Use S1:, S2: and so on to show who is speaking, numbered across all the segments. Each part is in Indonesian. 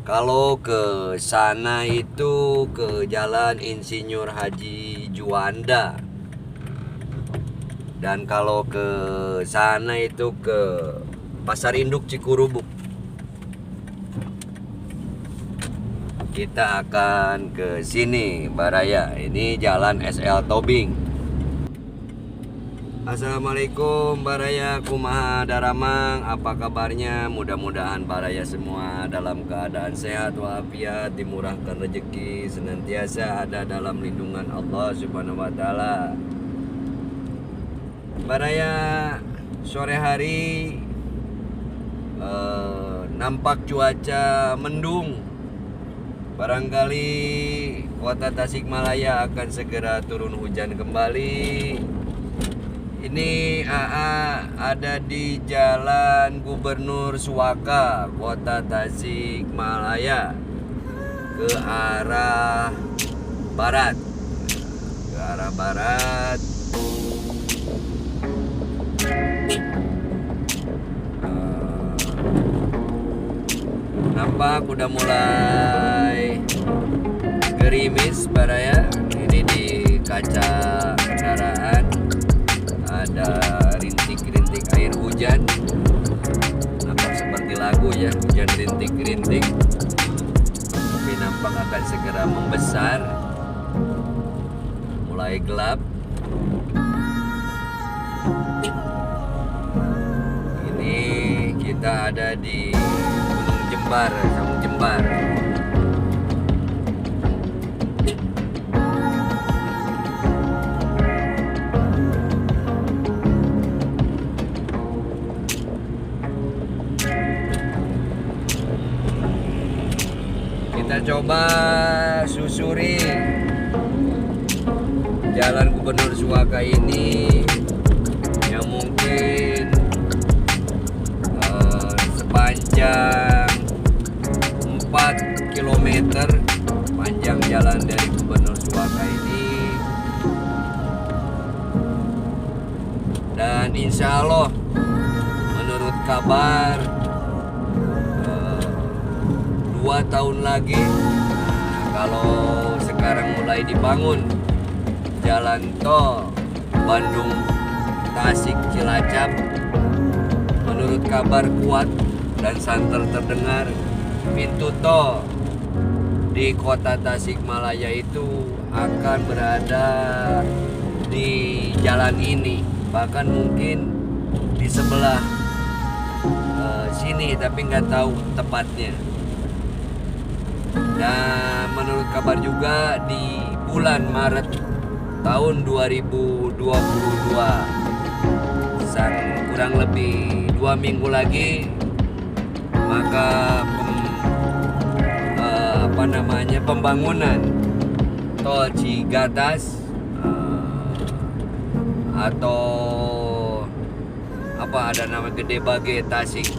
S1: Kalau ke sana itu ke Jalan Insinyur Haji Juanda. Dan kalau ke sana itu ke Pasar Induk Cikurubuk. Kita akan ke sini, Baraya. Ini Jalan SL Tobing. Assalamualaikum Baraya, kumaha daramang, apa kabarnya? Mudah-mudahan Baraya semua dalam keadaan sehat walafiat, dimurahkan rezeki, senantiasa ada dalam lindungan Allah Subhanahu wa taala. Baraya, sore hari nampak cuaca mendung. Barangkali kota Tasikmalaya akan segera turun hujan kembali. Ini AA ada di Jalan Gubernur Suaka, Kota Tasikmalaya, ke arah barat. Ke arah barat. Nampak udah mulai gerimis, Baraya. Ini di kaca kendaraan ada rintik-rintik air hujan. Nampak seperti lagu ya, hujan rintik-rintik. Tapi nampak akan segera membesar. Mulai gelap. Ini kita ada di Gunung Jembar, Gunung Jembar. Kita coba susuri Jalan Gubernur Suaka ini yang mungkin sepanjang 4 km panjang jalan dari Gubernur Suaka ini. Dan insya Allah menurut kabar 2 tahun lagi, kalau sekarang mulai dibangun jalan tol Bandung Tasik Cilacap, menurut kabar kuat dan santer terdengar, pintu tol di kota Tasikmalaya itu akan berada di jalan ini, bahkan mungkin di sebelah sini, tapi nggak tahu tepatnya. Dan menurut kabar juga di bulan Maret tahun 2022, kurang lebih 2 minggu lagi, maka pembangunan tol Cigatas atau ada nama Gede Bage Tasik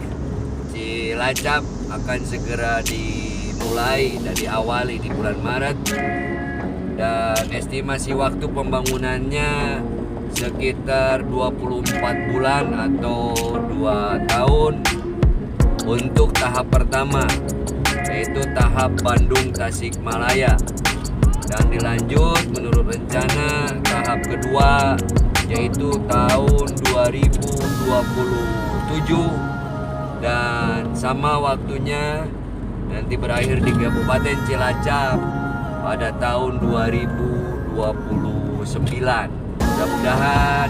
S1: Cilacap akan segera dimulai dan diawali di bulan Maret. Dan estimasi waktu pembangunannya sekitar 24 bulan atau 2 tahun untuk tahap pertama, yaitu tahap Bandung Tasikmalaya, dan dilanjut menurut rencana tahap kedua yaitu tahun 2027, dan sama waktunya nanti berakhir di Kabupaten Cilacap pada tahun 2029. Mudah-mudahan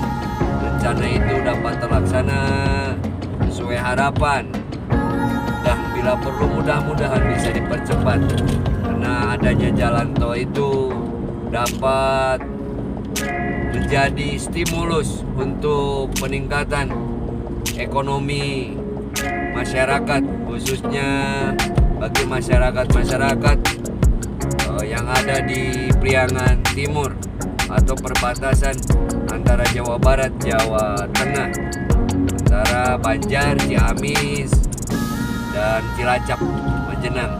S1: rencana itu dapat terlaksana sesuai harapan, dan bila perlu mudah-mudahan bisa dipercepat, karena adanya jalan tol itu dapat menjadi stimulus untuk peningkatan ekonomi masyarakat, khususnya bagi masyarakat yang ada di Priangan Timur atau perbatasan antara Jawa Barat, Jawa Tengah, antara Banjar, Ciamis, dan Cilacap, Majenang.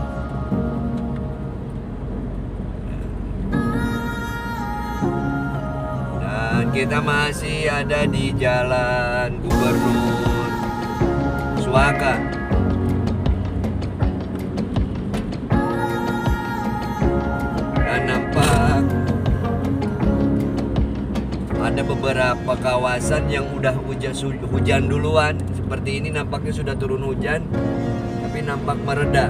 S1: Dan kita masih ada di Jalan Gubernur Suaka. beberapa kawasan yang udah hujan duluan. Seperti ini nampaknya sudah turun hujan, tapi nampak mereda.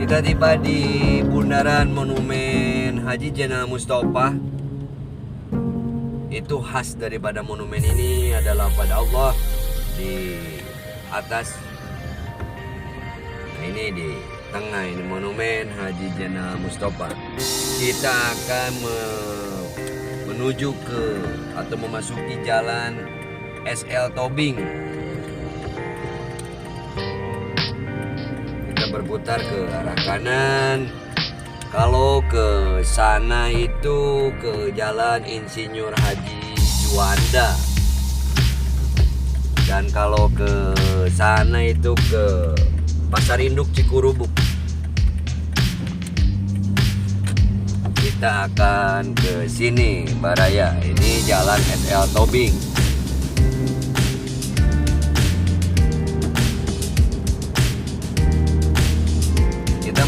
S1: Kita tiba di bundaran Monumen Haji Jenderal Mustafa. Itu khas daripada monumen ini adalah pada Allah di atas. Nah, ini di tengah ini Monumen Haji Jenderal Mustafa. Kita akan menuju ke atau memasuki jalan SL Tobing. Berputar ke arah kanan. Kalau ke sana itu ke Jalan Insinyur Haji Juanda. Dan kalau ke sana itu ke Pasar Induk Cikurubuk. Kita akan ke sini Baraya. Ini Jalan SL Tobing.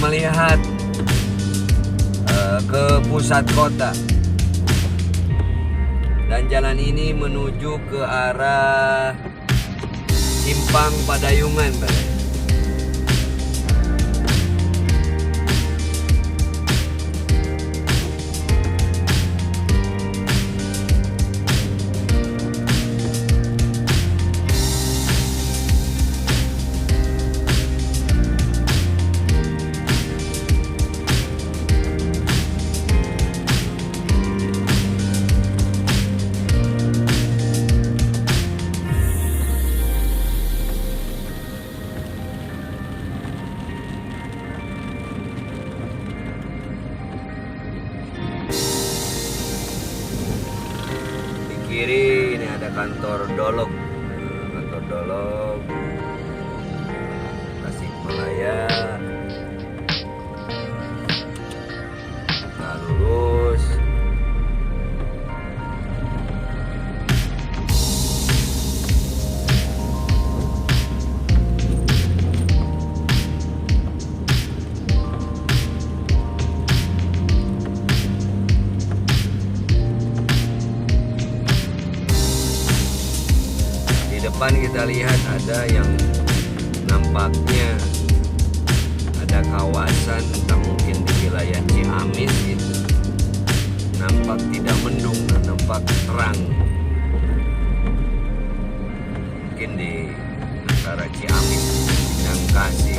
S1: Melihat ke pusat kota, dan jalan ini menuju ke arah Simpang Padayungan. Kiri ini ada kantor Dolog, Tasikmalaya. Kita lurus. Depan kita lihat ada yang nampaknya ada kawasan, entah mungkin di wilayah Ciamis gitu. Nampak tidak mendung, nampak terang. Mungkin di antara Ciamis dan Bekasi.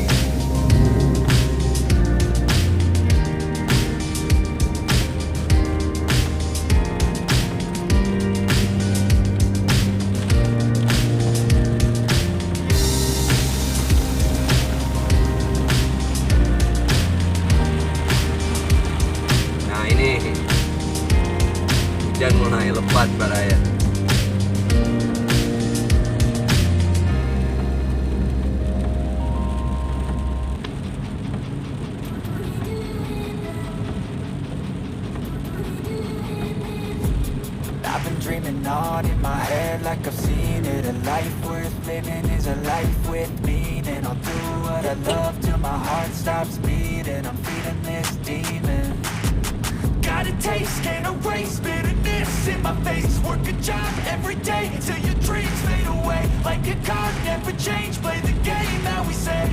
S1: Hujan mulai lebat Baraya.
S2: I've been dreaming on in my head like I've seen it. A life worth living is a life with meaning. I'll do what I love till my heart stops beating. I'm feeding this demon. Got a taste, can't erase bitterness in my face. Work a job every day till your dreams fade away. Like a card, never change. Play the game that we say.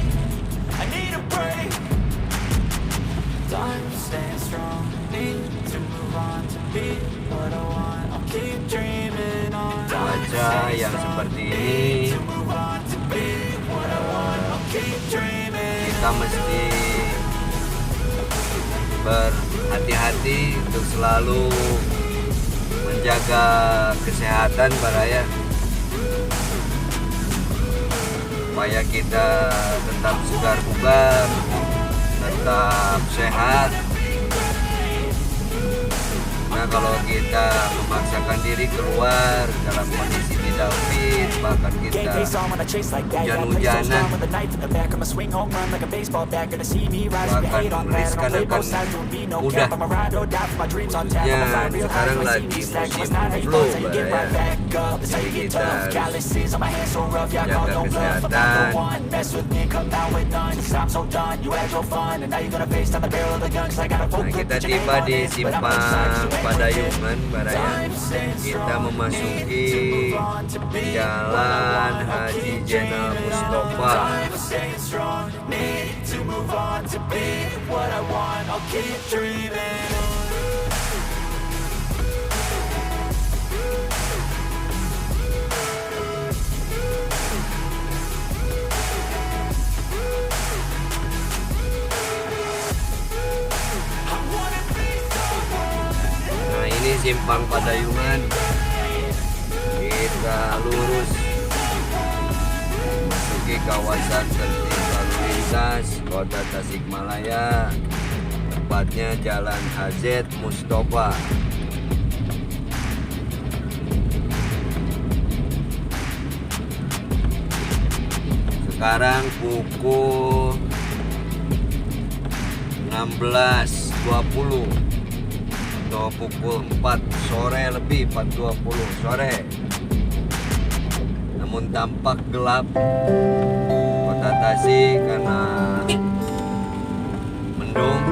S2: I need a break. Time to stand strong. Need to move on to be what I want. I'll keep dreaming on.
S1: Cuaca yang seperti ini, kita mesti berhati-hati untuk selalu menjaga kesehatan Baraya, supaya kita tetap segar bugar, tetap sehat. Karena kalau kita memaksakan diri keluar dalam kondisi tidak fit, bahkan kita hujan-hujanan, bahkan riskan akan mudah. Khususnya sekarang lagi musim flu, ya. Jadi kita harus jaga kesehatan. Nah, kita tiba di Simpang Padayungan, Baraya. Kita memasuki Jalan Haji Jenal Mustofa. Nah, ini Simpang Padayungan. Kita lurus memasuki kawasan tertib lalu lintas Kota Tasikmalaya, tepatnya Jalan HZ Mustofa. Sekarang pukul 16.20 atau pukul 4 sore lebih, 4.20 sore. Namun tampak gelap Kota Tasik karena mendung.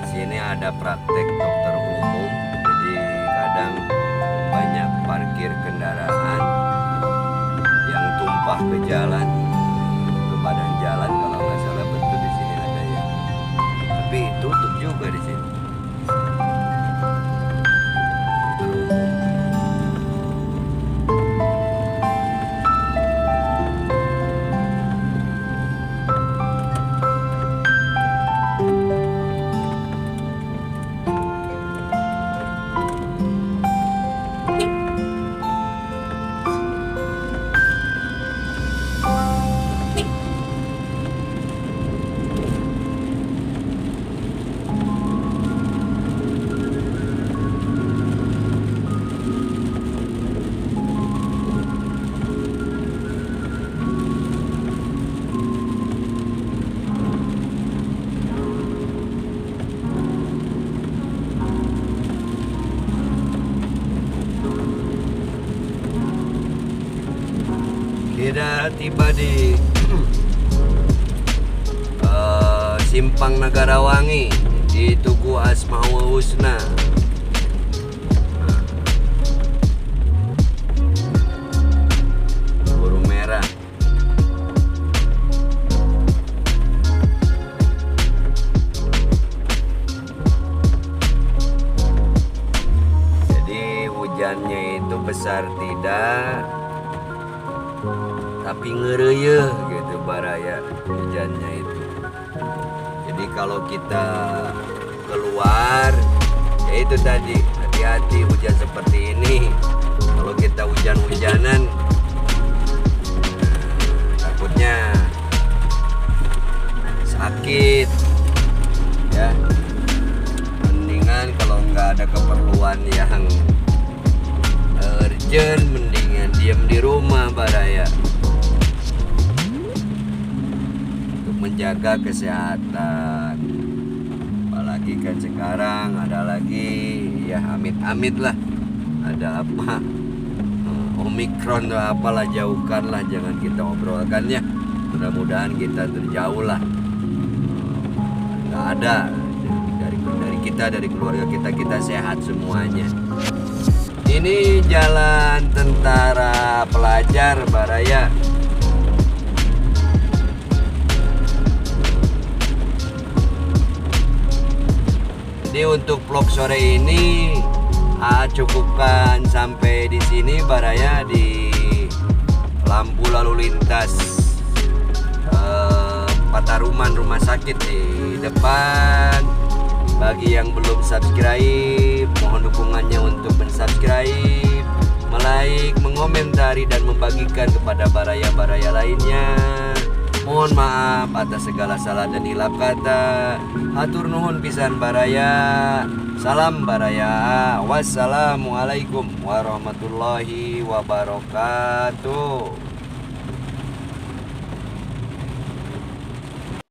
S1: Di sini ada praktek dokter umum, jadi kadang banyak parkir kendaraan yang tumpah ke jalan, ke badan jalan kalau nggak salah, betul di sini ada ya. Tapi tutup juga di sini. Kita tiba di Simpang Negarawangi di Tugu Asmaul Husna. Burung merah. Jadi hujannya itu besar tidak, tapi ngereyeh gitu Baraya hujannya itu. Jadi kalau kita keluar, ya itu tadi, hati-hati hujan seperti ini. Kalau kita hujan-hujanan, takutnya sakit ya. Mendingan kalau nggak ada keperluan yang urgent, mendingan diam di rumah Baraya. menjaga kesehatan. Apalagi kan sekarang ada lagi ya amit-amit lah, ada apa Omikron atau apalah, jauhkanlah, jangan kita obrolkan ya. Mudah-mudahan kita terjauh lah. Nggak ada dari kita, dari keluarga kita sehat semuanya. Ini jalan tentara pelajar Baraya. Jadi untuk vlog sore ini cukupkan sampai di sini Baraya, di lampu lalu lintas Pataruman rumah sakit di depan. Bagi yang belum subscribe, mohon dukungannya untuk mensubscribe, melike, mengomentari dan membagikan kepada baraya-baraya lainnya. Mohon maaf atas segala salah dan hilap kata. Hatur nuhun pisan Baraya. Salam Baraya. Wassalamualaikum warahmatullahi wabarakatuh.